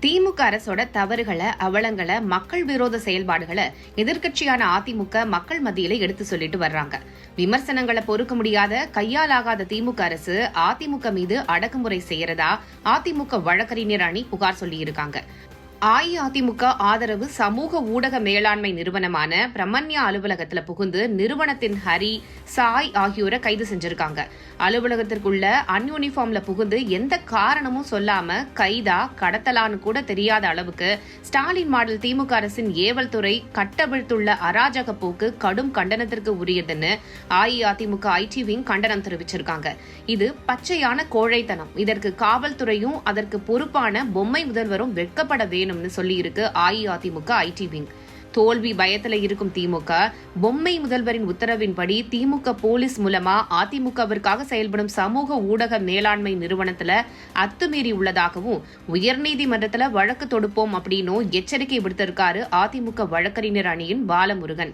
திமுக அரசோட தவறுகளை, அவலங்களை, மக்கள் விரோத செயல்பாடுகளை எதிர்க்கட்சியான அதிமுக மக்கள் மத்தியில எடுத்து சொல்லிட்டு வர்றாங்க. விமர்சனங்களை பொறுக்க முடியாத, கையாலாகாத திமுக அரசு அதிமுக மீது அடக்குமுறை செய்யறதா அதிமுக வழக்கறிஞர் அணி புகார் சொல்லியிருக்காங்க. அஇஅதிமுக ஆதரவு சமூக ஊடக மேலாண்மை நிறுவனமான பிரமன்யா அலுவலகத்துல புகுந்து நிறுவனத்தின் ஹரி, சாய் ஆகியோரை கைது செஞ்சிருக்காங்க. அலுவலகத்திற்குள்ள அன்யூனிஃபார்ம்ல புகுந்து எந்த காரணமும் சொல்லாம கைதா, கடத்தலான்னு கூட தெரியாத அளவுக்கு ஸ்டாலின் மாடல் திமுக அரசின் ஏவல் துறை கட்டவிழ்த்துள்ள அராஜக போக்கு கடும் கண்டனத்திற்கு உரியதுன்னு அஇஅதிமுக ஐடி விங் கண்டனம் தெரிவிச்சிருக்காங்க. இது பச்சையான கோழைத்தனம். இதற்கு காவல்துறையும் அதற்கு பொறுப்பான பொம்மை முதல்வரும் வெட்கப்பட வேணும்னு சொல்லி இருக்கு அஇஅதிமுக ஐடி விங். தோல்வி பயத்துல இருக்கும் திமுக பொம்மை முதல்வரின் உத்தரவின்படி திமுக போலீஸ் மூலமா அதிமுகவிற்காக செயல்படும் சமூக ஊடக மேலாண்மை நிறுவனத்துல அத்துமீறி உள்ளதாகவும் உயர்நீதிமன்றத்துல வழக்கு தொடுப்போம் அப்படின்னு எச்சரிக்கை விடுத்திருக்காரு அதிமுக வழக்கறிஞர் அணியின் பாலமுருகன்.